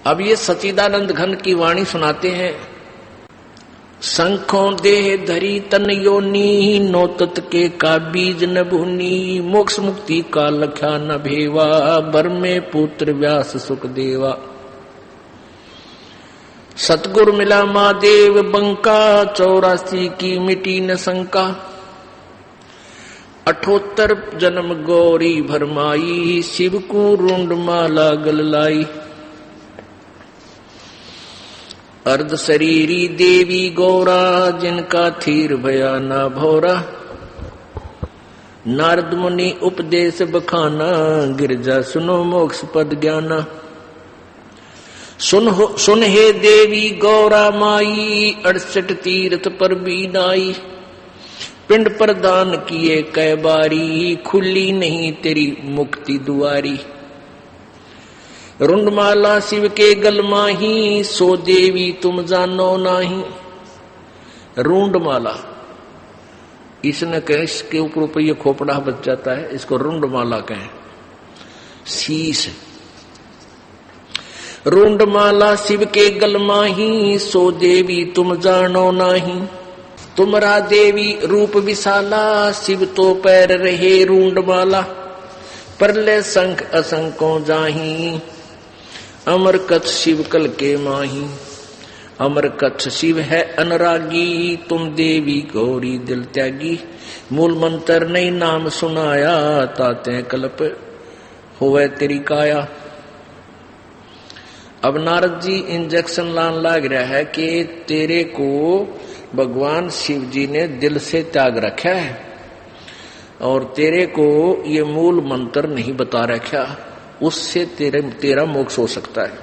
अब ये सच्चिदानंद घन की वाणी सुनाते हैं। शंखों देह धरी तन योनी, नो तत् के का बीज न भूनी, मोक्ष मुक्ति का लख्या न भेवा, बर में पुत्र व्यास सुख देवा। सतगुर मिला महादेव बंका, 84 की मिटी न शंका, 78 जन्म गौरी भरमाई, शिव को रुंड माला गल लाई। अर्ध शरीरी देवी गौरा, जिनका थीर भया ना भोरा, नारद मुनि उपदेश बखाना, गिरजा सुनो मोक्ष पद ज्ञाना। सुन हे देवी गौरा माई, 68 तीर्थ पर भी नाई, पिंड प्रदान किए कै बारी, खुली नहीं तेरी मुक्ति दुआरी। रुंडमाला शिव के गल माही, सो देवी तुम जानो नाही। रुंडमाला इसने कहे, इसके ऊपर ये खोपड़ा बच जाता है, इसको रुंडमाला कहें, शीश। रुंडमाला शिव के गल माही, सो देवी तुम जानो नाही। तुमरा देवी रूप विशाला, शिव तो पैर रहे रुंडमाला, परले शंख असंको जाही, अमर कच्छ शिव कल के माही। अमर कच्छ शिव है अनुरागी, तुम देवी गौरी दिल त्यागी, मूल मंत्र नहीं नाम सुनाया, ताते कल्प होवे तेरी काया। अब नारद जी इंजेक्शन लान लाग रहा है कि तेरे को भगवान शिव जी ने दिल से त्याग रखा है और तेरे को ये मूल मंत्र नहीं बता रखा, उससे तेरा मोक्ष हो सकता है।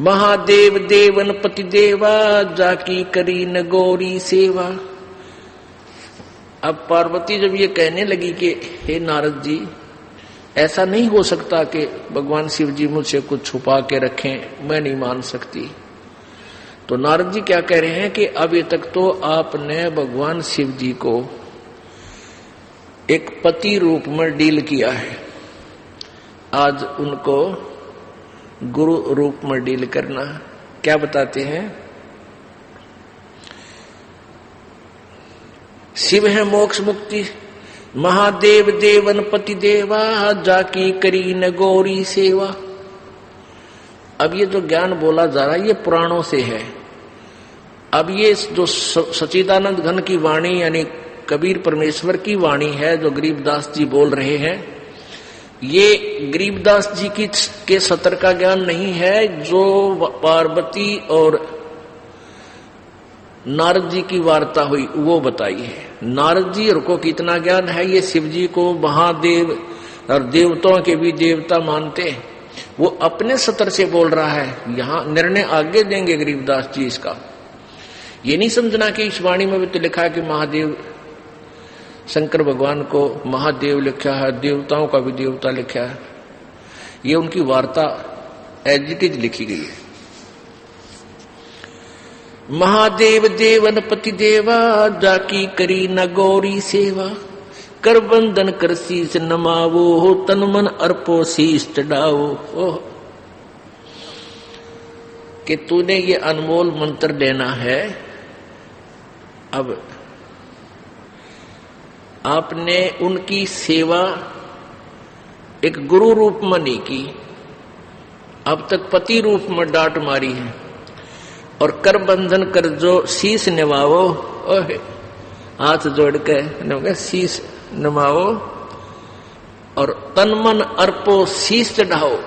महादेव देवन पति देवा, जाकी करी न गौरी सेवा। अब पार्वती जब ये कहने लगी कि हे नारद जी, ऐसा नहीं हो सकता कि भगवान शिव जी मुझसे कुछ छुपा के रखें, मैं नहीं मान सकती। तो नारद जी क्या कह रहे हैं कि अभी तक तो आपने भगवान शिव जी को एक पति रूप में डील किया है, आज उनको गुरु रूप में डील करना। क्या बताते हैं? शिव है मोक्ष मुक्ति, महादेव देवन पति देवा, जाकी करी न गौरी सेवा। अब ये जो ज्ञान बोला जा रहा है ये पुराणों से है। अब ये जो सच्चिदानंद घन की वाणी यानी कबीर परमेश्वर की वाणी है जो गरीबदास जी बोल रहे हैं, ये गरीबदास जी की के सतर का ज्ञान नहीं है, जो पार्वती और नारद जी की वार्ता हुई वो बताई है। नारद जी को कितना ज्ञान है, ये शिव जी को महादेव और देवताओं के भी देवता मानते हैं, वो अपने सतर से बोल रहा है। यहाँ निर्णय आगे देंगे गरीबदास जी इसका। ये नहीं समझना कि इस वाणी में भी तो लिखा है कि महादेव शंकर भगवान को महादेव लिखा है, देवताओं का भी देवता लिखा है। ये उनकी वार्ता एज इट इज लिखी गई है। महादेव देवन पति देवा, जाकी करी न गौरी सेवा, कर बंधन कर शीस नमावो, तन मन अर्पो शीस चढ़ाओ। ओह, कि तूने ये अनमोल मंत्र लेना है। अब आपने उनकी सेवा एक गुरु रूप में नहीं की, अब तक पति रूप में डांट मारी है। और कर बंधन कर जो शीश निभाओ, हाथ जोड़ के शीश निभाओ, और तन मन अर्पो शीश चढ़ाओ।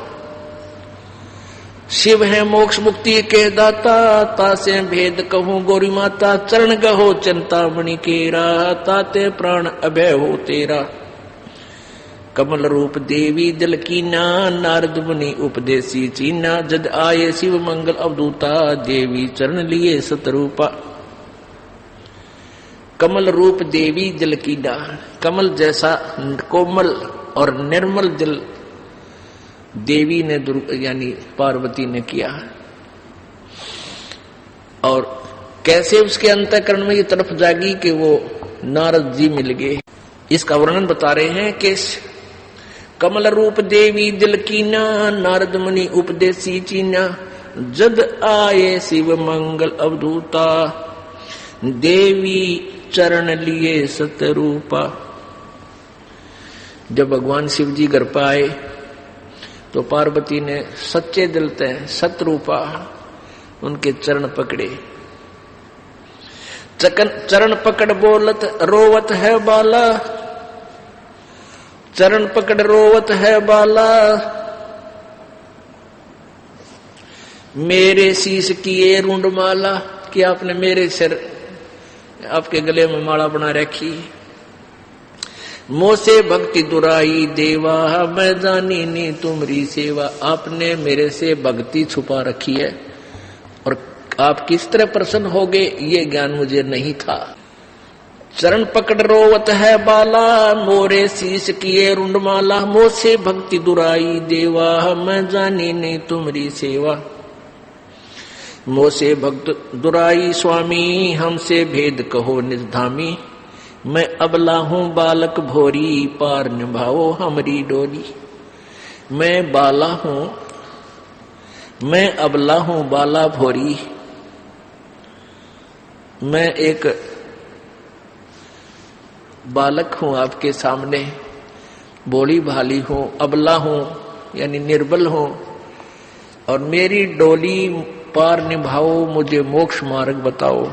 शिव है मोक्ष मुक्ति के दाता, तासे भेद कहूं गौरी माता, चरण गहो चिंतामणि केरा, ताते प्राण अभय हो तेरा। कमल रूप देवी दिल कीना, नारद मुनि उपदेशी चीना, जद आए शिव मंगल अवधूता, देवी चरण लिए सतरूपा। कमल रूप देवी दिल कीना, कमल जैसा कोमल और निर्मल दिल देवी ने यानी पार्वती ने किया। और कैसे उसके अंतःकरण में ये तरफ जागी कि वो नारद जी मिल गए। इसका वर्णन बता रहे हैं कि कमल रूप देवी दिल कीना, नारद मुनि उपदेसी चीना, जद आए शिव मंगल अवधूता, देवी चरण लिए सतरूपा। जब भगवान शिव जी घर पर आए तो पार्वती ने सच्चे दिल से सतरूपा उनके चरण पकड़े। चरण पकड़ बोलत रोवत है बाला, चरण पकड़ रोवत है बाला, मेरे शीश किए रुंड माला, कि आपने मेरे सिर आपके गले में माला बना रखी। मोसे भक्ति दुराई देवा, मैं जानी नी तुम्हारी सेवा, आपने मेरे से भक्ति छुपा रखी है और आप किस तरह प्रसन्न होगे ये ज्ञान मुझे नहीं था। चरण पकड़ रोवत है बाला, मोरे शीश किए रुंड माला, मोसे भक्ति दुराई देवा, मैं जानी नी तुम्हारी सेवा। मोसे भक्त दुराई स्वामी, हमसे भेद कहो निधामी, मैं अबला हूं बालक भोरी, पार निभाओ हमरी डोरी। मैं बाला हूं, मैं अबला हूं बाला भोरी, मैं एक बालक हूं आपके सामने, बोली भाली हूं, अबला हूं यानी निर्बल हूं, और मेरी डोली पार निभाओ, मुझे मोक्ष मार्ग बताओ।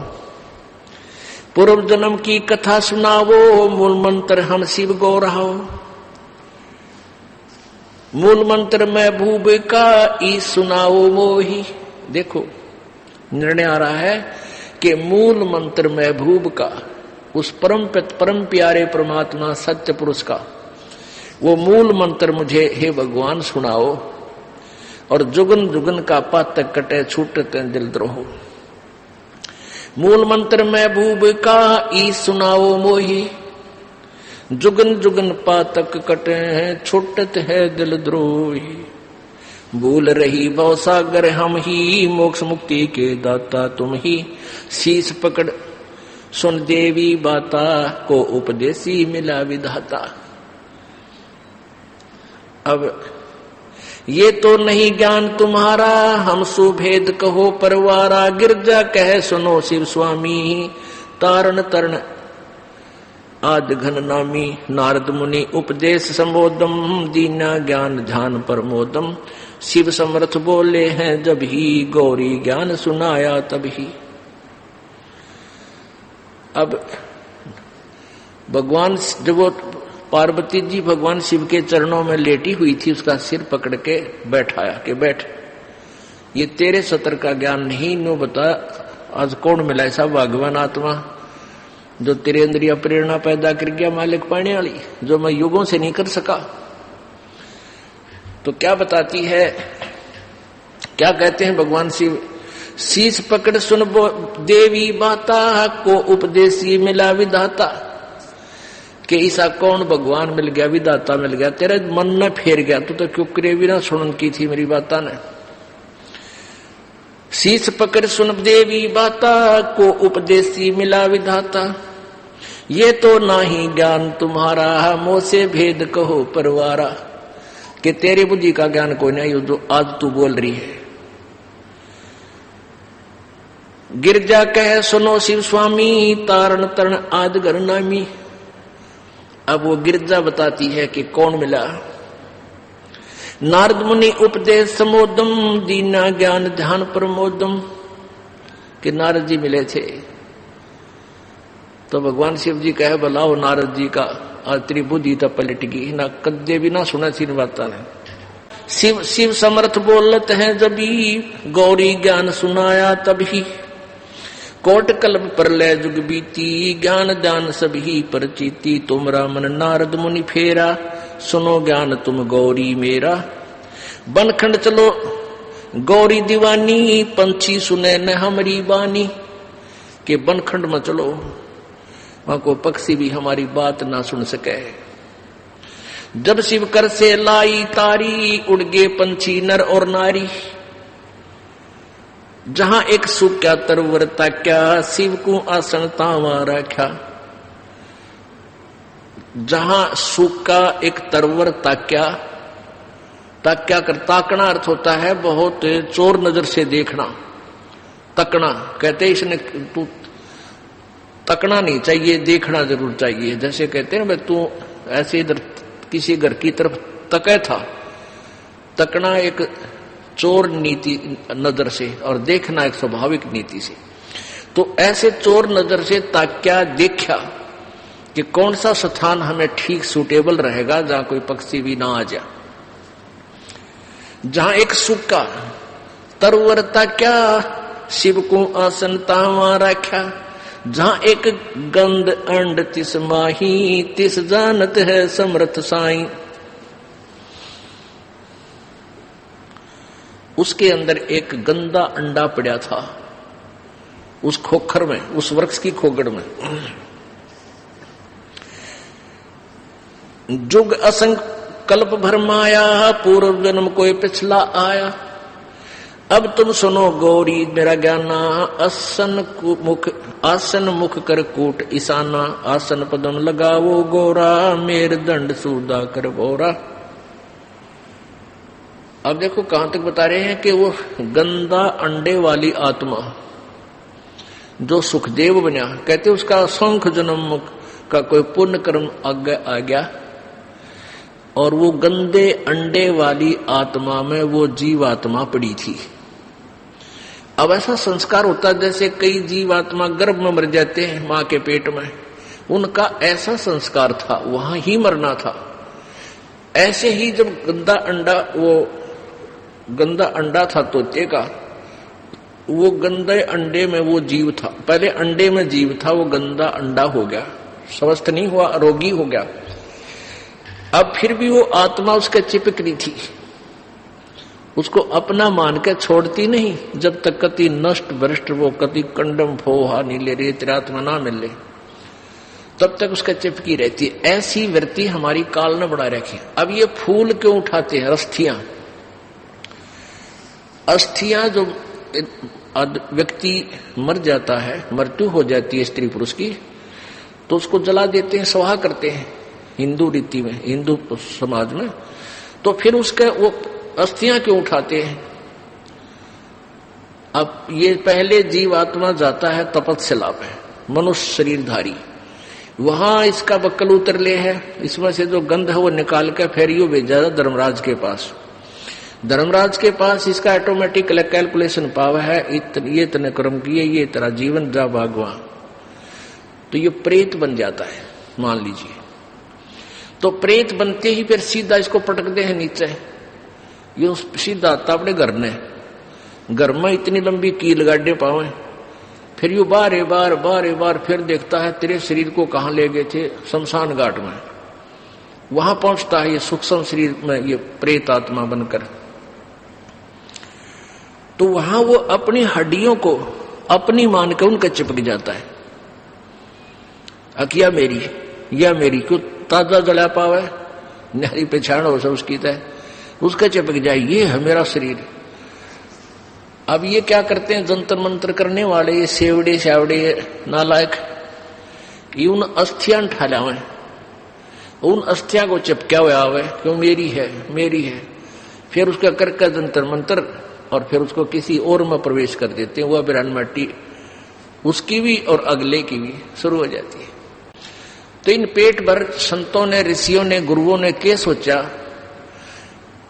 पूर्व जन्म की कथा सुनावो, मूल मंत्र हम शिव गो रहो, मूल मंत्र महबूब का ई सुनाओ मोही। देखो निर्णय आ रहा है कि मूल मंत्र महबूब का, उस परम प्यारे परमात्मा सत्य पुरुष का वो मूल मंत्र मुझे हे भगवान सुनाओ, और जुगन जुगन का पातक कटे छूटते दिल द्रोह। मूल मंत्र महबूब का ई सुनाओ मोही, जुगन जुगन पातक कटे हैं छूटत है दिल द्रोही। भूल रही भव सागर हम ही, मोक्ष मुक्ति के दाता तुम ही, शीश पकड़ सुन देवी बाता, को उपदेशी मिला विधाता। अब ये तो नहीं ज्ञान तुम्हारा, हम सुभेद कहो परवारा, गिरजा कह सुनो शिव स्वामी, तारण तरण आद घन नामी। नारद मुनि उपदेश संबोधम, दीना ज्ञान ध्यान प्रमोदम, शिव समर्थ बोले हैं जब ही, गौरी ज्ञान सुनाया तभी। अब भगवान जब वो पार्वती जी भगवान शिव के चरणों में लेटी हुई थी, उसका सिर पकड़ के बैठाया कि बैठ, ये तेरे सतर का ज्ञान नहीं, नो बता आज कौन मिला ऐसा भगवान आत्मा जो तेरे अंदर यह प्रेरणा पैदा कर गया मालिक पाने वाली, जो मैं युगों से नहीं कर सका। तो क्या बताती है, क्या कहते हैं भगवान शिव, शीश पकड़ सुन देवी बाता, को उपदेशी मिला विधाता। कि ऐसा कौन भगवान मिल गया, विधाता मिल गया, तेरा मन न फेर गया, तू तो क्यों करे भी ना सुनन की थी मेरी बाता ने। शीश पकड़ सुन देवी बाता, को उपदेशी मिला विधाता, ये तो नाही ज्ञान तुम्हारा, मोसे भेद कहो परवारा। कि तेरी बुद्धि का ज्ञान कोई नहीं जो आज तू बोल रही है। गिरजा कह सुनो शिव स्वामी, तारण तरण आद घर नामी। अब वो गिरजा बताती है कि कौन मिला। नारद मुनि उपदेश समोदम, दीना ज्ञान ध्यान प्रमोदम। कि नारद जी मिले थे तो भगवान शिव जी कहे बुलाओ नारद जी का, आज तेरी बुद्धि तो पलट गई ना, कद्दे भी ना सुना सीन बात ने। शिव शिव समर्थ बोलत है जबी, गौरी ज्ञान सुनाया तभी। कोट कल्प प्रलय जुग बीती, ज्ञान दान सभी परचीती। तुमरा मन नारद मुनि फेरा, सुनो ज्ञान तुम गौरी मेरा। बनखंड चलो गौरी दीवानी, पंछी सुने न हमारी बानी। के बनखंड में चलो, वहां को पक्षी भी हमारी बात ना सुन सके। जब शिव कर से लाई तारी, उड़ गए पंछी नर और नारी। जहां एक सूख्या तरवर ताक्या, शिव को आसन तावा रखा। जहां सूखा एक तरवर ताक्या, ताक्या कर ताकना अर्थ होता है बहुत चोर नजर से देखना, तकना कहते इसने तू तकना नहीं चाहिए, देखना जरूर चाहिए। जैसे कहते हैं भाई तू ऐसे इधर किसी घर की तरफ तके था, तकना एक चोर नीति नजर से और देखना एक स्वाभाविक नीति से। तो ऐसे चोर नजर से ताक्या, देखा कि कौन सा स्थान हमें ठीक सूटेबल रहेगा जहां कोई पक्षी भी ना आ जाए। जहां एक सूखा तरवर ताक्या, शिव को आसन तावा रखा। जहां एक गंध अंड तिस माही, तिस जानत है समर्थ साई। उसके अंदर एक गंदा अंडा पड़ा था उस खोखर में, उस वृक्ष की खोगड़ में। जुग असंग कल्प भर माया, पूर्व जन्म कोई पिछला आया। अब तुम सुनो गौरी मेरा ज्ञाना, आसन मुख कर कूट ईशाना। आसन पदम लगावो गोरा, मेर दंड सूदा कर बोरा। अब देखो कहां तक बता रहे हैं कि वो गंदा अंडे वाली आत्मा जो सुखदेव बना, कहते उसका असंख्य जन्म का कोई पुण्य कर्म आगे आ गया और वो गंदे अंडे वाली आत्मा में वो जीवात्मा पड़ी थी। अब ऐसा संस्कार होता है जैसे कई जीवात्मा गर्भ में मर जाते हैं मां के पेट में, उनका ऐसा संस्कार था, वहां ही मरना था। ऐसे ही जब गंदा अंडा था तोते का, वो गंदे अंडे में वो जीव था, पहले अंडे में जीव था, वो गंदा अंडा हो गया, स्वस्थ नहीं हुआ, रोगी हो गया। अब फिर भी वो आत्मा उसके चिपक रही थी, उसको अपना मान के छोड़ती नहीं जब तक कति नष्ट भ्रष्ट वो कति कंडम फोहा नीले रेतरात्मा ना मिले, तब तक उसका चिपकी रहती है। ऐसी वृत्ति हमारी काल ने बढ़ा रखी। अब ये फूल क्यों उठाते हैं? अस्थियां जो व्यक्ति मर जाता है, मृत्यु हो जाती है स्त्री पुरुष की, तो उसको जला देते हैं, स्वाहा करते हैं हिंदू रीति में, हिंदू समाज में। तो फिर उसके वो अस्थियां क्यों उठाते हैं? अब ये पहले जीवात्मा जाता है तपस्या पे, मनुष्य शरीरधारी, वहां इसका बक्कल उतर ले है, इसमें से जो गंध है वो निकाल के फिर यो भेजा धर्मराज के पास। धर्मराज के पास इसका ऑटोमेटिक कैलकुलेशन पावर है, ये इतने कर्म किए, ये तेरा जीवन जा भागवा, तो ये प्रेत बन जाता है मान लीजिए। तो प्रेत बनते ही फिर सीधा इसको पटकते हैं नीचे, ये सीधा आता अपने घर ने, घर में इतनी लंबी कील गाड़े पावे, फिर यू बारे बार फिर देखता है तेरे शरीर को कहां ले गए थे, शमशान घाट में। वहां पहुंचता है ये सूक्ष्म शरीर में, ये प्रेत आत्मा बनकर। तो वहां वो अपनी हड्डियों को अपनी मान के उनका चिपक जाता है। अकिया मेरी या मेरी क्यों ताजा जला पावे, नारी पहचान हो सब उसकी तय, उसका चिपक जाए, ये है मेरा शरीर। अब ये क्या करते हैं जंतर मंत्र करने वाले, ये सेवड़े शावड़े नालायक, ये उन अस्थियां ठालावे, उन अस्थिया को चिपक्या हुआ आवे क्यों मेरी है, फिर उसका करके जंतर मंत्र और फिर उसको किसी और में प्रवेश कर देते हैं, वह बिरान मट्टी उसकी भी और अगले की भी शुरू हो जाती है। तो इन पेट भर संतों ने, ऋषियों ने, गुरुओं ने क्या सोचा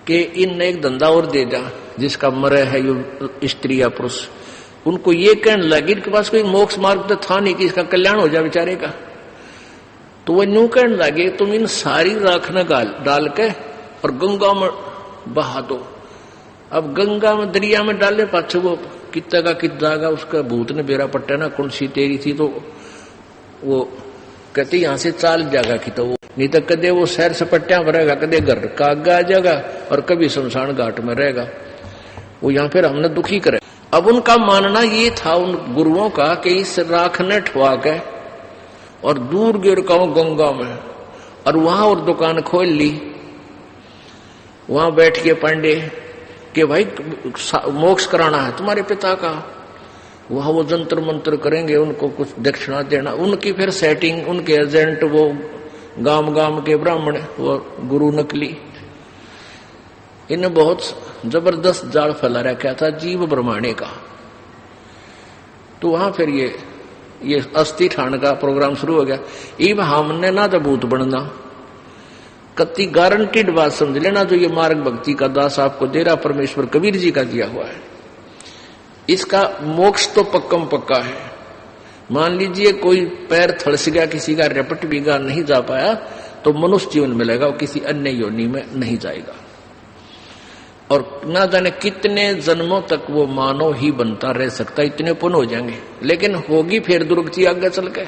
कि इन एक धंधा और दे दा जिसका मरे है ये स्त्री या पुरुष। उनको ये कहने लगे, इनके पास कोई मोक्ष मार्ग तो था नहीं कि इसका कल्याण हो जाए बेचारे का। तो वह न्यू कहने लगे तुम इन सारी राख न डाल के और गंगा में बहा दो। अब गंगा में दरिया में डालने पाछे वो कितना का कितना उसका भूत ने बेरा पट्टा ना कौन सी तेरी थी, तो वो कहते यहां से चाल जाएगा कि तो वो नहीं तो कदे वो शहर सपट्टियां भरेगा, कदे घर का आगा आ जाएगा और कभी शमशान घाट में रहेगा, वो यहाँ फिर हमने दुखी करे। अब उनका मानना ये था उन गुरुओं का कि इस राख ने ठुआ के और दूर गिर का गंगा में, और वहां और दुकान खोल ली, वहां बैठ के पांडे कि भाई मोक्ष कराना है तुम्हारे पिता का, वहां वो जंतर मंत्र करेंगे, उनको कुछ दक्षिणा देना, उनकी फिर सेटिंग, उनके एजेंट वो गांव गांव के ब्राह्मण वो गुरु नकली, इन्हें बहुत जबरदस्त जाल फैला रखा था जीव ब्रह्मांडे का। तो वहां फिर ये अस्थि ठाण का प्रोग्राम शुरू हो गया। इब हमने ना तो भूत बनना, कति गारंटीड बात समझ लेना, जो ये मार्ग भक्ति का दास आपको दे रहा परमेश्वर कबीर जी का दिया हुआ है, इसका मोक्ष तो पक्कम पक्का है। मान लीजिए कोई पैर थड़स गया, किसी का रेपट बिगा नहीं जा पाया, तो मनुष्य जीवन मिलेगा, वो किसी अन्य योनि में नहीं जाएगा। और ना जाने कितने जन्मों तक वो मानव ही बनता रह सकता, इतने पुण्य हो जाएंगे, लेकिन होगी फिर दुर्गति आगे चल के।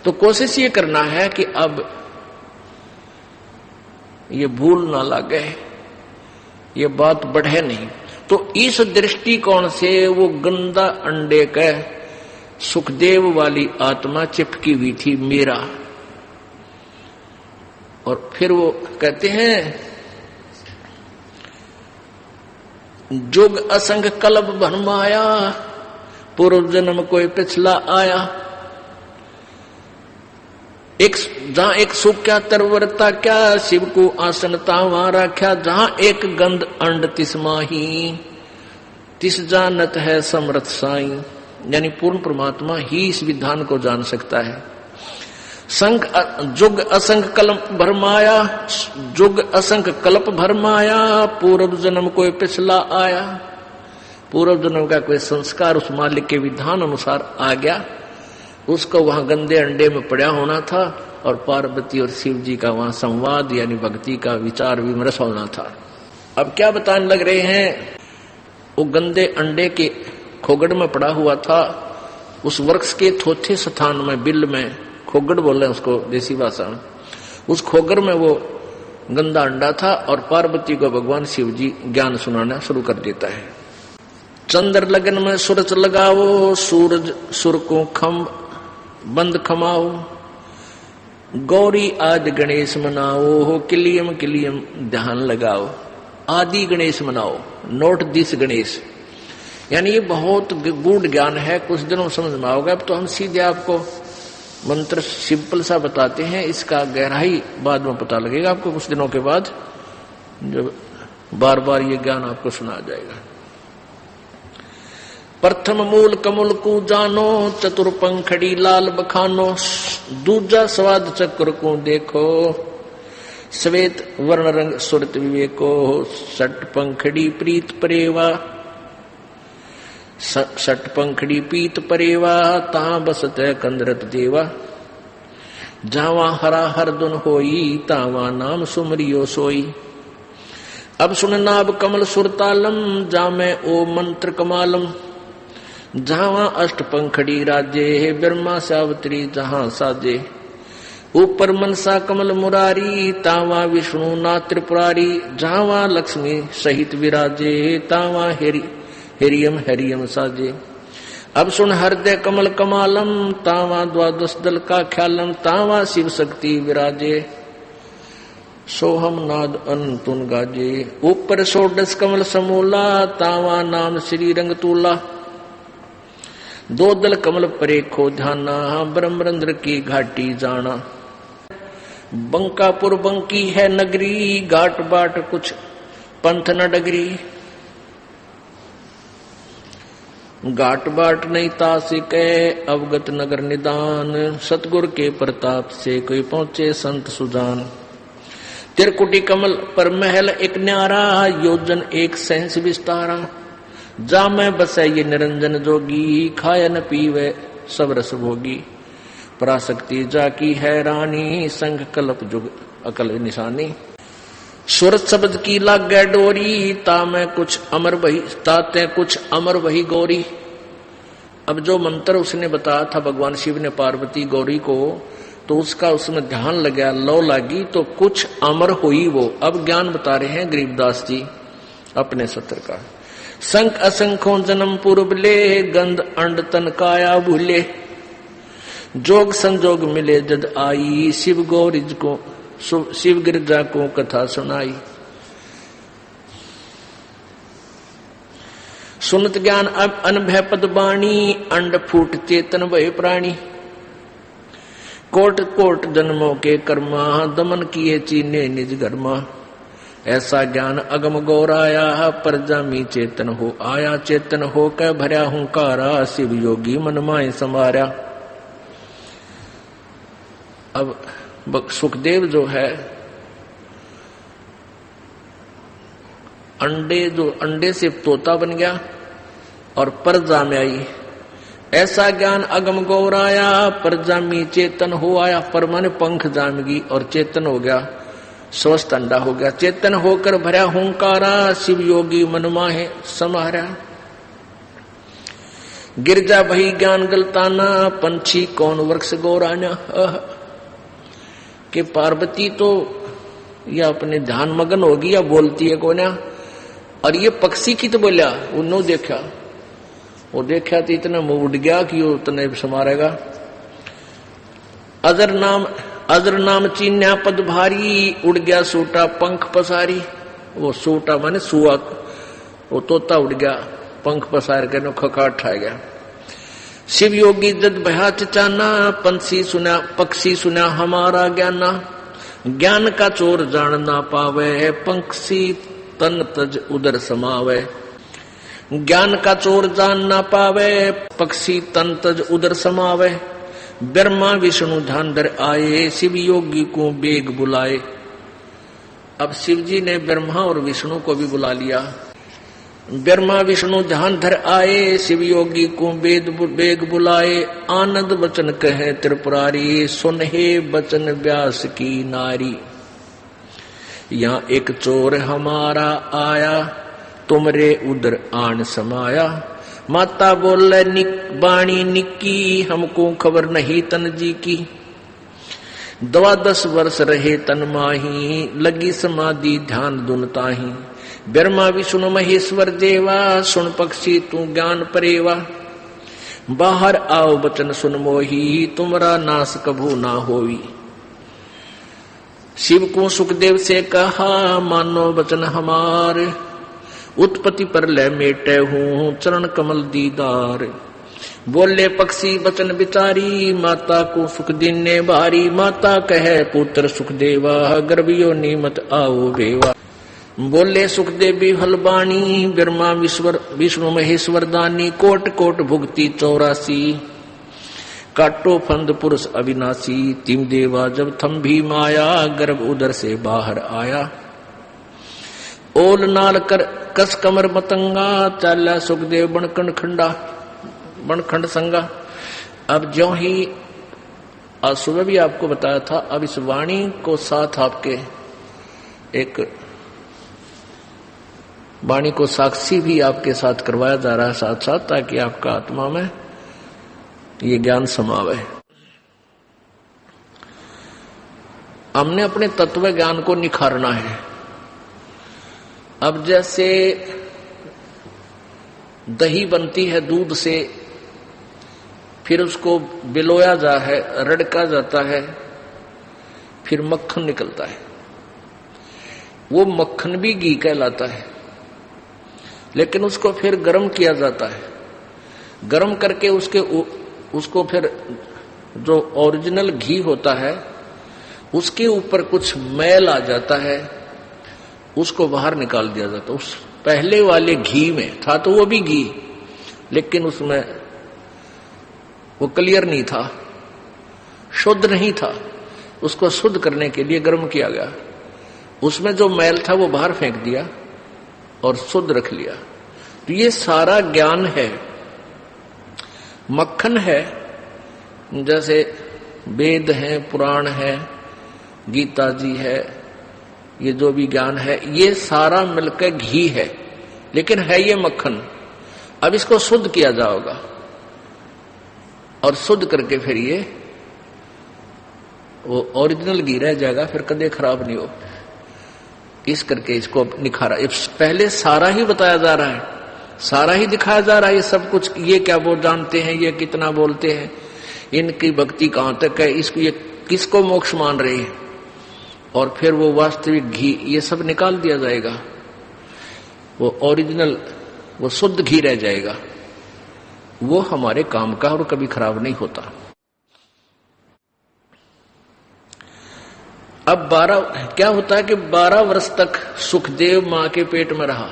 तो कोशिश ये करना है कि अब ये भूल ना लगे, ये बात बढ़े नहीं। तो इस दृष्टिकोण से वो गंदा अंडे के सुखदेव वाली आत्मा चिपकी हुई थी मेरा। और फिर वो कहते हैं जुग असंग कल्प भरमाया, पूर्व जन्म कोई पिछला आया। जहां एक सुख क्या तरवरता क्या, शिव को आसनता वहां रख्या। जहां एक गंध अंड तिसमाही, तिस जानत है समर्थ साई। यानी पूर्ण परमात्मा ही इस विधान को जान सकता है। संग जुग असंग कल्प भरमाया, जुग असंग कल्प भरमाया, पूर्व जन्म कोई पिछला आया। पूर्व जन्म का कोई संस्कार उस मालिक के विधान अनुसार आ गया, उसको वहां गंदे अंडे में पड़ा होना था, और पार्वती और शिव जी का वहां संवाद यानी भक्ति का विचार विमर्श होना था। अब क्या बताने लग रहे हैं, वो गंदे अंडे के खोगड़ में पड़ा हुआ था, उस वृक्ष के थोथे स्थान में, बिल में, खोगड़ बोले उसको देसी भाषा में, उस खोगड़ में वो गंदा अंडा था। और पार्वती को भगवान शिव जी ज्ञान सुनाना शुरू कर देता है। चंद्र लगन में सूरज लगाओ, सूरज सुर को खम बंद खमाओ, गौरी आदि गणेश मनाओ, हो किलियम किलियम ध्यान लगाओ। आदि गणेश मनाओ, नोट दिस गणेश। यानी ये बहुत गूढ़ ज्ञान है, कुछ दिनों समझ में आओगे। अब तो हम सीधे आपको मंत्र सिंपल सा बताते हैं, इसका गहराई बाद में पता लगेगा आपको कुछ दिनों के बाद, जब बार बार ये ज्ञान आपको सुना जाएगा। प्रथम मूल कमल को जानो, चतुर पंखड़ी लाल बखानो। दूजा स्वाद चक्र को देखो, श्वेत वर्ण रंग सुरत विवेको। सट पंखड़ी प्रीत परेवा, सट पंखड़ी पीत परेवा। ता बसत कंदरत देवा, जावा हरा हरदुन होई। तावा नाम सुमरियो सोई। अब सुन नाभ कमल सुरतालम, जामे ओ मंत्र कमालम। जहां अष्ट पंखड़ी राजे, ब्रह्मा सावत्री जहां साजे। ऊपर मनसा कमल मुरारी, तावा विष्णु ना त्रिपुरारी। जहां लक्ष्मी सहित विराजे, तावा हिरियम हरियम साजे। अब सुन हृदय कमल कमालम, तावा द्वादश दल का ख्यालम। तावा शिव शक्ति विराजे, सोहम नाद अनतुन गाजे। ऊपर षोडश कमल समूला, तावा नाम श्री रंग तूला। दो दल कमल परे खो ध्याना, ब्रह्मरंद्र की घाटी जाना। बंकापुर बंकी है नगरी, घाट बाट कुछ पंथ न डगरी। घाट बाट नहीं तासिके, अवगत नगर निदान। सतगुर के प्रताप से कोई पहुंचे संत सुजान। तिरकुटी कमल पर महल एक न्यारा, योजन एक सहस विस्तारा। जा में बसे ये निरंजन जोगी, खाय न पीवे सब रस भोगी। पराशक्ति जाकी है रानी, संग कल्प जुग अकल निशानी। सूरत शब्द की लाग गए डोरी, ता में कुछ अमर वही, ताते कुछ अमर वही गौरी। अब जो मंत्र उसने बताया था भगवान शिव ने पार्वती गौरी को, तो उसका उसमें ध्यान लगा, लो लगी, तो कुछ अमर हुई वो। अब ज्ञान बता रहे हैं गरीबदास जी अपने सत्र का। संख असंखों जन्म पूर्व ले, गंध अंड तन काया भूले। जोग संजोग मिले जद आई, शिव गौरिज को शिव गिरजा को कथा सुनाई। सुनत ज्ञान अब अनभय पद बाणी, अंड फूट चेतन भय प्राणी। कोट कोट जन्मों के कर्मा, दमन किए चीने निज गर्मा। ऐसा ज्ञान अगम गौराया, पर जामी चेतन हो आया। चेतन हो कै भर्या हुंकारा, शिव योगी मन माए संवारा। अब सुखदेव जो है अंडे से तोता बन गया और परजा में आई। ऐसा ज्ञान अगम गौराया, परजामी चेतन हो आया। पर माने पंख जामगी और चेतन हो गया, स्वस्थ अंडा हो गया। चेतन होकर भरा हुंकारा, शिव योगी मन माहे समारा। गिरजा भई ज्ञान गलताना, पंछी कौन वृक्ष गौराना। कि पार्वती तो या अपने ध्यान मगन होगी या बोलती है कोना, और ये पक्षी की तो बोलिया उन्होंने देखा, वो देखा तो इतना मुंह उड़ गया कि वो उतने समारेगा। अजर नाम चीन्या पद भारी, उड़ गया सूटा पंख पसारी। वो सूटा माने सुआ, वो तोता उड़ गया पंख पसार के नो खकाट ठा गया। शिव योगी जद भया चचाना, पक्षी सुना हमारा ज्ञाना। ज्ञान का चोर जान ना पावे, पंक्षी तन तज उदर समावे। ज्ञान का चोर जान ना पावे, पक्षी तन तज उदर समावे। ब्रह्मा विष्णु ध्यान धर आए, शिव योगी को बेग बुलाए। अब शिव जी ने ब्रह्मा और विष्णु को भी बुला लिया। ब्रह्मा विष्णु ध्यान धर आए, शिव योगी को बेग बुलाए। आनंद बचन कहे त्रिपुरारी, सुन हे बचन व्यास की नारी। यहाँ एक चोर हमारा आया, तुमरे उधर आन समाया। माता बोले बाणी निक्की, हमको खबर नहीं तन जी की। 12 वर्ष रहे तन माही, लगी समाधि ध्यान दुनताही। ब्रह्मा विष्णु महेश्वर देवा, सुन पक्षी तू ज्ञान परेवा। बाहर आओ बचन सुन मोही, तुमरा नाश कभू ना होवी। शिव को सुखदेव से कहा, मानो बचन हमारे। उत्पत्ति पर ले मेटे हूँ, चरण कमल दीदार। बोले पक्षी बचन बिचारी, माता को सुख दीने भारी। माता कहे पुत्र सुखदेवा, गर्भियो नीमत आओ बेवा। बोले सुखदेवी हलबाणी, ब्रह्मा विष्णु महेश्वर दानी। कोट कोट भुगती 84, काटो फंद पुरुष अविनाशी। तिम देवा जब थम भी माया, गर्भ उदर से बाहर आया। ओल नाल कर कस कमर मतंगा, चाला सुखदेव बनखंड संगा। अब ज्यों ही आज सुबह भी आपको बताया था, अब इस वाणी को साथ आपके एक वाणी को साक्षी भी आपके साथ करवाया जा रहा है साथ साथ, ताकि आपका आत्मा में ये ज्ञान समावे। हमने अपने तत्व ज्ञान को निखारना है। अब जैसे दही बनती है दूध से, फिर उसको बिलोया जा है, रड़का जाता है, फिर मक्खन निकलता है। वो मक्खन भी घी कहलाता है, लेकिन उसको फिर गर्म किया जाता है। गर्म करके उसको फिर जो ओरिजिनल घी होता है उसके ऊपर कुछ मैल आ जाता है, उसको बाहर निकाल दिया जाता है। उस पहले वाले घी में था तो वो भी घी, लेकिन उसमें वो क्लियर नहीं था, शुद्ध नहीं था। उसको शुद्ध करने के लिए गर्म किया गया, उसमें जो मैल था वो बाहर फेंक दिया और शुद्ध रख लिया। तो ये सारा ज्ञान है, मक्खन है। जैसे वेद है, पुराण है, गीता जी है, ये जो भी ज्ञान है ये सारा मिलकर घी है, लेकिन है ये मक्खन। अब इसको शुद्ध किया जाएगा और शुद्ध करके फिर ये वो ओरिजिनल घी रह जाएगा, फिर कदे खराब नहीं हो। इस करके इसको निखारा। पहले सारा ही बताया जा रहा है, सारा ही दिखाया जा रहा है। ये सब कुछ, ये क्या वो जानते हैं, ये कितना बोलते हैं, इनकी भक्ति कहां तक है, इसको ये किसको मोक्ष मान रहे हैं, और फिर वो वास्तविक घी ये सब निकाल दिया जाएगा। वो ओरिजिनल, वो शुद्ध घी रह जाएगा। वो हमारे काम का और कभी खराब नहीं होता। अब 12 क्या होता है कि 12 वर्ष तक सुखदेव मां के पेट में रहा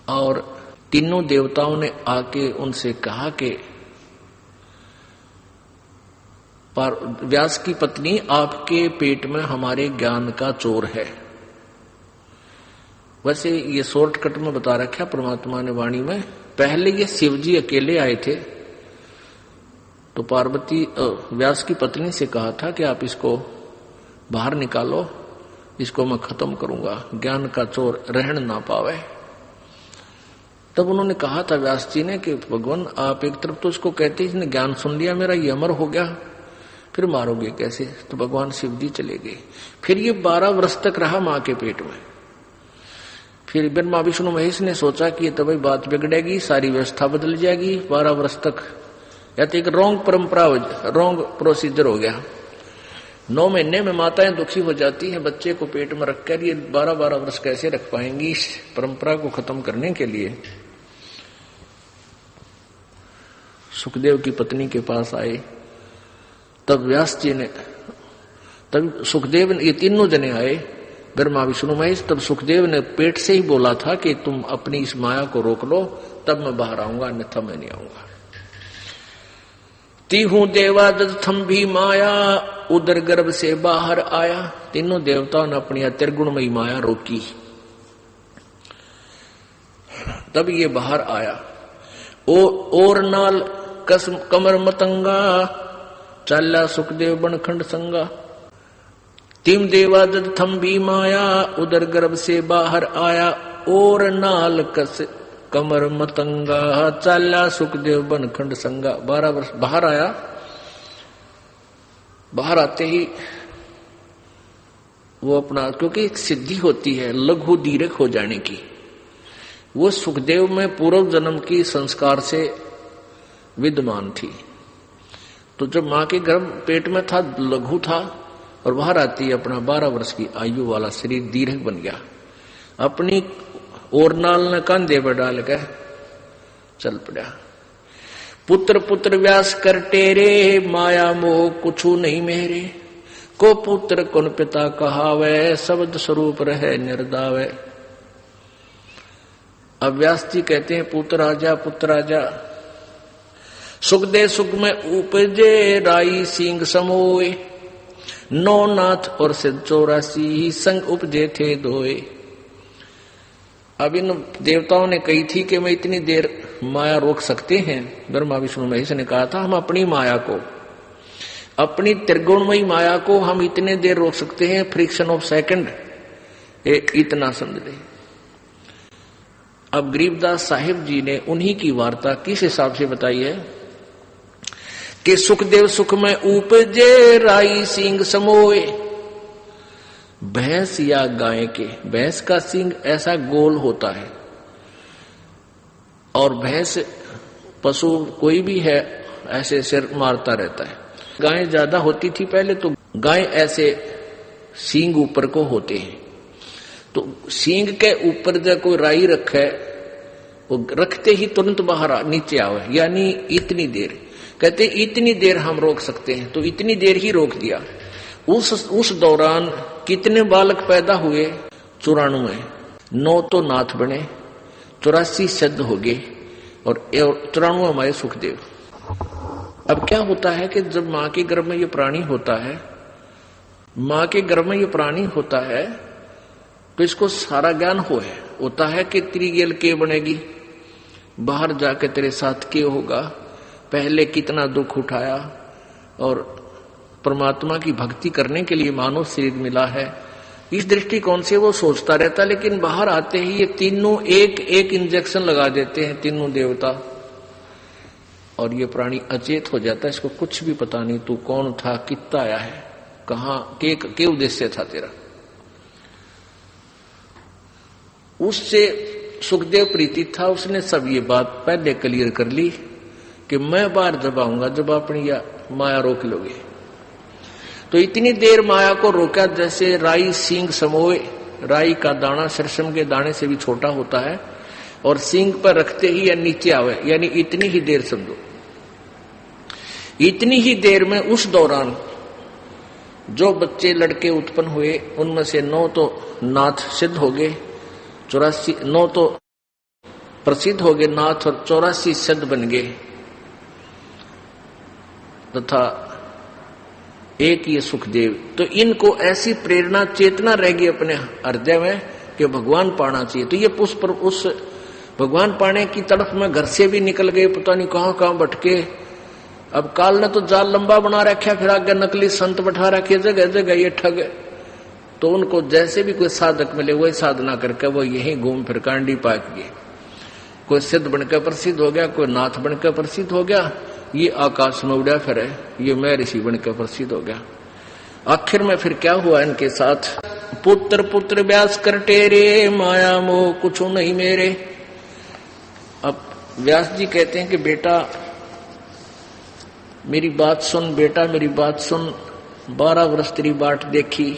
और तीनों देवताओं ने आके उनसे कहा कि व्यास की पत्नी आपके पेट में हमारे ज्ञान का चोर है। वैसे ये शॉर्टकट में बता रखा परमात्मा ने वाणी में। पहले ये शिवजी अकेले आए थे तो पार्वती व्यास की पत्नी से कहा था कि आप इसको बाहर निकालो, इसको मैं खत्म करूंगा, ज्ञान का चोर रहन ना पावे। तब उन्होंने कहा था व्यास जी ने कि भगवान आप एक तरफ तो इसको कहते इसने ज्ञान सुन लिया मेरा, ये अमर हो गया, फिर मारोगे कैसे? तो भगवान शिव जी चले गए। फिर ये 12 वर्ष तक रहा मां के पेट में। फिर ब्रह्मा विष्णु महेश ने सोचा कि ये तो भाई बात बिगड़ेगी, सारी व्यवस्था बदल जाएगी। 12 वर्ष तक या तो एक रॉन्ग परंपरा, रॉन्ग प्रोसीजर हो गया। 9 महीने में माताएं दुखी हो जाती हैं, बच्चे को पेट में रखकर ये 12-12 वर्ष कैसे रख पाएंगी? इस परंपरा को खत्म करने के लिए सुखदेव की पत्नी के पास आए। तब व्यास जी ने, तब सुखदेव ने, ये तीनों जने आए ब्रह्मा विष्णु महेश। तब सुखदेव ने पेट से ही बोला था कि तुम अपनी इस माया को रोक लो, तब मैं बाहर आऊंगा, अन्यथा मैं नहीं आऊंगा। तीहू देवादत्त थम भी माया, उदर गर्भ से बाहर आया। तीनों देवताओं ने अपनी त्रिगुणमयी माया रोकी, तब ये बाहर आया। और नाल कसम कमर मतंगा, चाला सुखदेव बनखंड संगा। तीम देवादत्त थम भी माया, उदर गर्भ से बाहर आया। और नाल कस कमर मतंगा, चाला सुखदेव बनखंड संगा। 12 वर्ष बाहर आया। बाहर आते ही वो अपना, क्योंकि एक सिद्धि होती है लघु दीर्घ हो जाने की, वो सुखदेव में पूर्व जन्म की संस्कार से विद्यमान थी। तो जब मां के गर्भ पेट में था लघु था, और बाहर आती अपना 12 वर्ष की आयु वाला शरीर दीर्घ बन गया। अपनी ओरनाल ने कंधे पर डाल कर चल पड़ा। पुत्र पुत्र व्यास कर टेरे, माया मोह कुछु नहीं मेरे। को पुत्र कौन पिता कहावे, शब्द स्वरूप रहे निर्दावे। अब व्यास जी कहते हैं पुत्र आजा, पुत्र आजा। सुख दे सुख में उपजे, राई सिंह समोए। 9 नाथ और सिद्ध 84 संग उपजे थे दोए। अब इन देवताओं ने कही थी कि मैं इतनी देर माया रोक सकते हैं। ब्रह्मा विष्णु महेश ने कहा था हम अपनी माया को, अपनी त्रिगुणमयी माया को हम इतने देर रोक सकते हैं, फ्रिक्शन ऑफ सेकंड, इतना समझ ले। अब गरीबदास साहिब जी ने उन्हीं की वार्ता किस हिसाब से बताई है कि सुखदेव सुख में उपजे, राई सिंह समोए। भैंस या गाय के, भैंस का सिंग ऐसा गोल होता है, और भैंस पशु कोई भी है ऐसे सिर मारता रहता है। गाय ज्यादा होती थी पहले, तो गाय ऐसे सींग ऊपर को होते हैं। तो सींग के ऊपर जब कोई राई रखे, वो रखते ही तुरंत बाहर नीचे आवे, यानी इतनी देर। कहते इतनी देर हम रोक सकते हैं, तो इतनी देर ही रोक दिया। उस दौरान कितने बालक पैदा हुए? 94। 9 तो नाथ बने, 84 सिद्ध हो गए, और 94 हमारे सुखदेव। अब क्या होता है कि जब मां के गर्भ में ये प्राणी होता है, मां के गर्भ में ये प्राणी होता है, तो इसको सारा ज्ञान होता है कि तेरी गेल के बनेगी, बाहर जाके तेरे साथ के होगा, पहले कितना दुख उठाया, और परमात्मा की भक्ति करने के लिए मानव शरीर मिला है। इस दृष्टिकोण से वो सोचता रहता। लेकिन बाहर आते ही ये तीनों एक एक इंजेक्शन लगा देते हैं, तीनों देवता, और ये प्राणी अचेत हो जाता है। इसको कुछ भी पता नहीं तू कौन था, कितना आया है, कहां के उद्देश्य था तेरा। उससे सुखदेव प्रीति था, उसने सब ये बात पहले क्लियर कर ली कि मैं बाहर जब आऊंगा जब अपनी माया रोक लोगे। तो इतनी देर माया को रोका जैसे राई सींग समोए। राई का दाना सरसम के दाने से भी छोटा होता है, और सींग पर रखते ही या नीचे आवे, यानी इतनी ही देर समझो। इतनी ही देर में उस दौरान जो बच्चे लड़के उत्पन्न हुए उनमें से 9 तो नाथ सिद्ध हो गए, 9 तो प्रसिद्ध हो गए नाथ और 84 सिद्ध बन गए, तथा एक ये सुखदेव। तो इनको ऐसी प्रेरणा चेतना रहेगी अपने हृदय में कि भगवान पाना चाहिए। तो ये पुष्प उस भगवान पाने की तरफ में घर से भी निकल गए, पता नहीं कहां कहां भटके। अब काल ने तो जाल लंबा बना रखा, फिर आगे नकली संत बैठा रखे जगह जगह ये ठग। तो उनको जैसे भी कोई साधक मिले वही साधना करके वो यही घूम फिर कांडी पाक गए। कोई सिद्ध बनकर प्रसिद्ध हो गया, कोई नाथ बनकर प्रसिद्ध हो गया, ये आकाश में उड़ा फिर है, ये मैं ऋषि बनकर प्रसिद्ध हो गया। आखिर में फिर क्या हुआ इनके साथ? पुत्र पुत्र व्यास कर टेरे, माया मोह कुछ नहीं मेरे। अब व्यास जी कहते हैं कि बेटा मेरी बात सुन, बेटा मेरी बात सुन। 12 वर्ष तेरी बाट देखी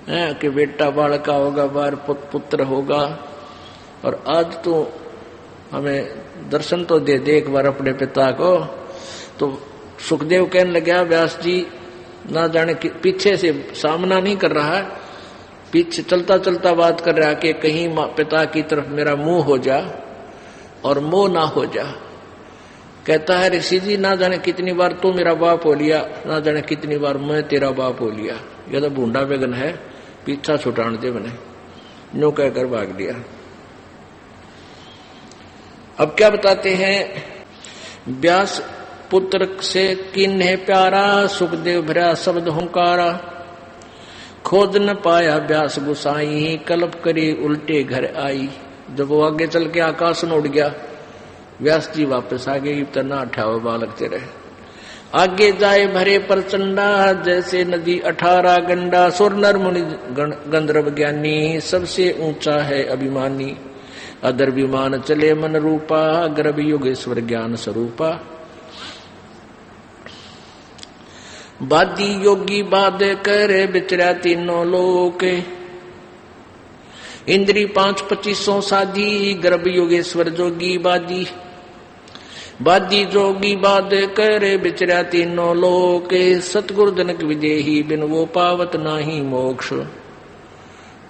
है कि बेटा बालका होगा, बार पुत्र होगा, और आज तो हमें दर्शन तो दे दे एक बार अपने पिता को। तो सुखदेव कहने लगा व्यास जी ना जाने पीछे से सामना नहीं कर रहा है, पीछे चलता चलता बात कर रहा है कि कहीं पिता की तरफ मेरा मुंह हो जा और मोह ना हो जा। कहता है ऋषि जी ना जाने कितनी बार तू मेरा बाप हो लिया, ना जाने कितनी बार मैं तेरा बाप हो लिया। यह तो भूडा बेगन है, पीछा छुटान दे बने, नो कहकर भाग दिया। अब क्या बताते हैं? व्यास पुत्र से किन है प्यारा, सुखदेव भरा शब्द हुंकारा। खोज न पाया व्यास गुसाई, कल्प करी उल्टे घर आई। जब वो आगे चल के आकाश में उड़ गया, व्यास जी वापस आ गए, इतना अठावे बालक तेरे। आगे जाए भरे प्रचंडा, जैसे नदी 18 गंडा। सुर नर मुनि गंधर्व ज्ञानी, सबसे ऊंचा है अभिमानी। अदर विमान चले मन रूपा, गर्भ योगेश्वर ज्ञान स्वरूपा। बादी योगी बाद करे, बिचरा तीनों लोक। इंद्री 5 25 साधी, गर्भ योगेश्वर जोगी बादी। बादी जोगी बाद करे, बिचरा तीनों लोक। सतगुरु जनक विदेही, बिन वो पावत नाही मोक्ष।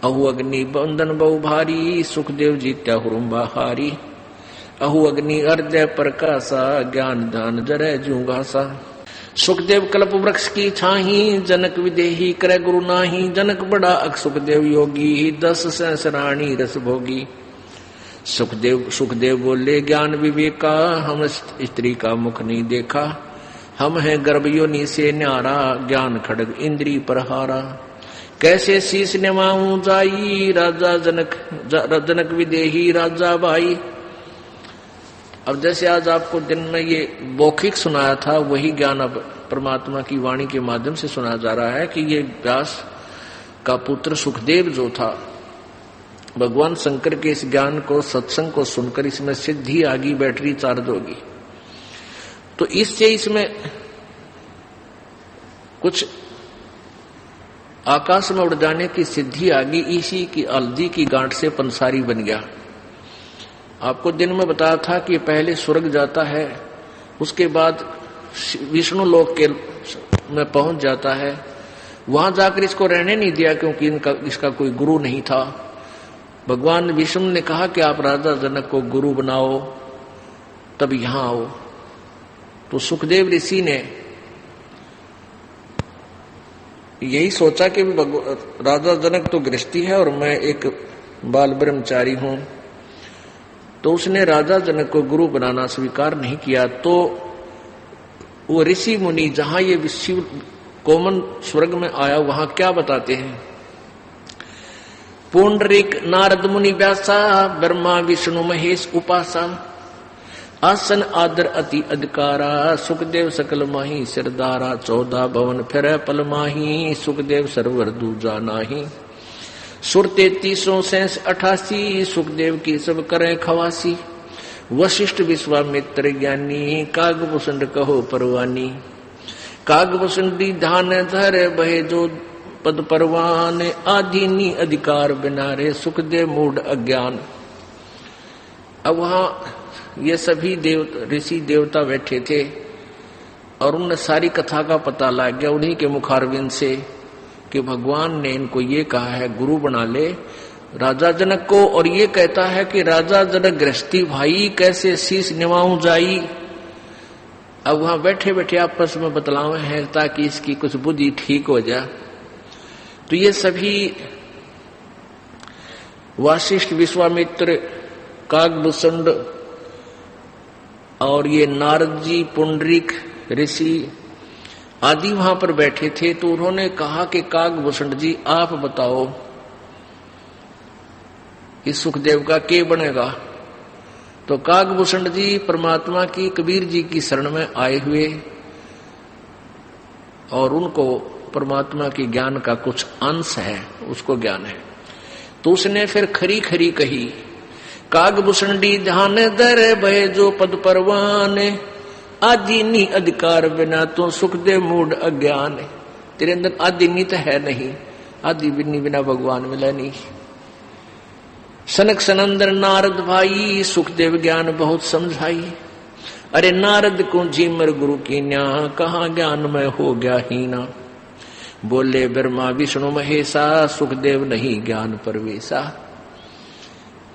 अहु अग्नि बंधन बहु भारी, सुखदेव जीत्या हुरुम्बा हारी। अहु अग्नि अर्जय प्रकाशा, ज्ञान दान जरे जू घासा। सुखदेव कल्प वृक्ष की छाही, जनक विदेही करे गुरु नाही। जनक बड़ा अक सुखदेव योगी, 10 सहस्राणी रस भोगी। सुखदेव बोले ज्ञान विवेका, हम स्त्री का मुख नहीं देखा। हम हैं गर्भ योनि से न्यारा, ज्ञान खड़ग इंद्री प्रहारा। कैसे शीश निमाऊं जाई, राजा जनक विदेही राजा भाई। अब जैसे आज आपको दिन में ये मौखिक सुनाया था, वही ज्ञान अब परमात्मा की वाणी के माध्यम से सुनाया जा रहा है कि ये व्यास का पुत्र सुखदेव जो था, भगवान शंकर के इस ज्ञान को सत्संग को सुनकर इसमें सिद्धि आगी, बैटरी चार्ज होगी। तो इससे इसमें कुछ आकाश में उड़ जाने की सिद्धि आ गई। इसी की हल्दी की गांठ से पंसारी बन गया। आपको दिन में बताया था कि पहले स्वर्ग जाता है, उसके बाद विष्णु लोक के में पहुंच जाता है। वहां जाकर इसको रहने नहीं दिया क्योंकि इसका कोई गुरु नहीं था। भगवान विष्णु ने कहा कि आप राजा जनक को गुरु बनाओ, तब यहां आओ। तो सुखदेव ऋषि ने यही सोचा कि राजा जनक तो गृहस्थी है और मैं एक बाल ब्रह्मचारी हूं, तो उसने राजा जनक को गुरु बनाना स्वीकार नहीं किया। तो वो ऋषि मुनि जहां ये शिव कोमन स्वर्ग में आया, वहां क्या बताते हैं? पुंडरीक नारद मुनि व्यासा, ब्रह्मा विष्णु महेश उपासा। आसन आदर अति अधिकारा, सुखदेव सकल माही सिरदारा। 14 भवन फिर पल माही, सुखदेव सरवर दूजा नाही। सुर 33 शेष 88, सुखदेव की सब करें खवासी। वशिष्ठ विश्वामित्र ज्ञानी, कागभूषण कहो परवानी। कागभूषणी ध्यान धर, बहे जो पद परवान। आधीनी अधिकार बिना रे, सुखदेव मूढ़ अज्ञान। अब वहां ये सभी ऋषि देवता बैठे थे और उन्हें सारी कथा का पता लग गया उन्हीं के मुखारविंद से कि भगवान ने इनको ये कहा है गुरु बना ले राजा जनक को, और ये कहता है कि राजा जनक गृहस्थी भाई कैसे शीश निवाऊं जाई। अब वहां बैठे बैठे आपस में बतलावे हैं ताकि इसकी कुछ बुद्धि ठीक हो जाए। तो ये सभी वासिष्ठ, विश्वामित्र, काकभूषण और ये नारद जी, पुंडरीक ऋषि आदि वहां पर बैठे थे। तो उन्होंने कहा कि काकभूषण जी आप बताओ इस सुखदेव का क्या बनेगा। तो काकभूषण जी परमात्मा की, कबीर जी की शरण में आए हुए और उनको परमात्मा के ज्ञान का कुछ अंश है, उसको ज्ञान है। तो उसने फिर खरी खरी कही, काकभूषण डी ध्यान दर भय जो पद परवान, आदि नी अधिकार बिना तो सुखदेव मूड अज्ञान। तेरे अंदर आदि नी तो है नहीं, आदि बिना भगवान मिला नहीं। सनक सनंदर नारद भाई, सुखदेव ज्ञान बहुत समझाई। अरे नारद को जीमर गुरु की न्या, कहाँ ज्ञान में हो गया हीना। बोले ब्रह्मा विष्णु महेशा, सुखदेव नहीं ज्ञान परवेशा।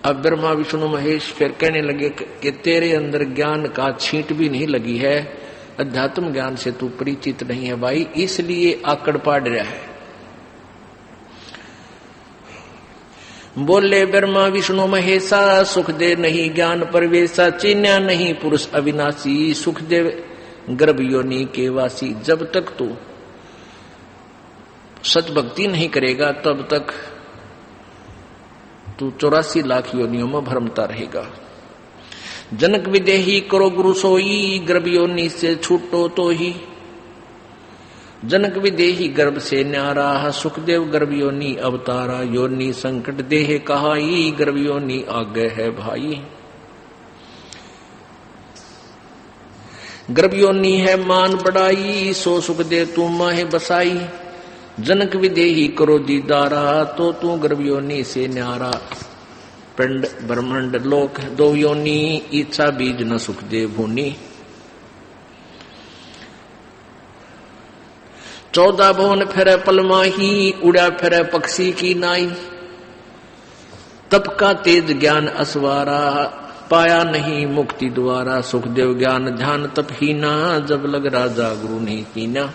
अब ब्रह्मा विष्णु महेश फिर कहने लगे कि तेरे अंदर ज्ञान का छींट भी नहीं लगी है, अध्यात्म ज्ञान से तू परिचित नहीं है भाई, इसलिए आकड़ पाड़ रहा है। बोले ब्रह्मा विष्णु महेशा, सुखदेव नहीं ज्ञान परवेशा। चिन्या नहीं पुरुष अविनाशी, सुखदेव गर्भ योनि के वासी। जब तक तू सत भक्ति नहीं करेगा तब तक तू 84 लाख योनियों में भ्रमता रहेगा। जनक विदेही करो गुरु सोई, गर्भ योनि से छूटो तो ही। जनक विदेही गर्भ से न्यारा, सुखदेव गर्भ योनि अवतारा। योनि संकट देह कहाई, गर्भ योनि आगे है भाई। गर्भ योनि है मान बढ़ाई, सो सुखदेव तू माहे बसाई। जनक विदेही करो दीदारा, तो तू गर्भ योनि से न्यारा। पिंड ब्रह्मांड लोक दो योनि, इच्छा बीज न सुखदेव भूनी। 14 भवन फिर पलमाही, उड़ा फिर पक्षी की नाई। तप का तेज ज्ञान असवारा, पाया नहीं मुक्ति द्वारा। सुखदेव ज्ञान ध्यान तप हीना, जब लग राजा गुरु नहीं कीना।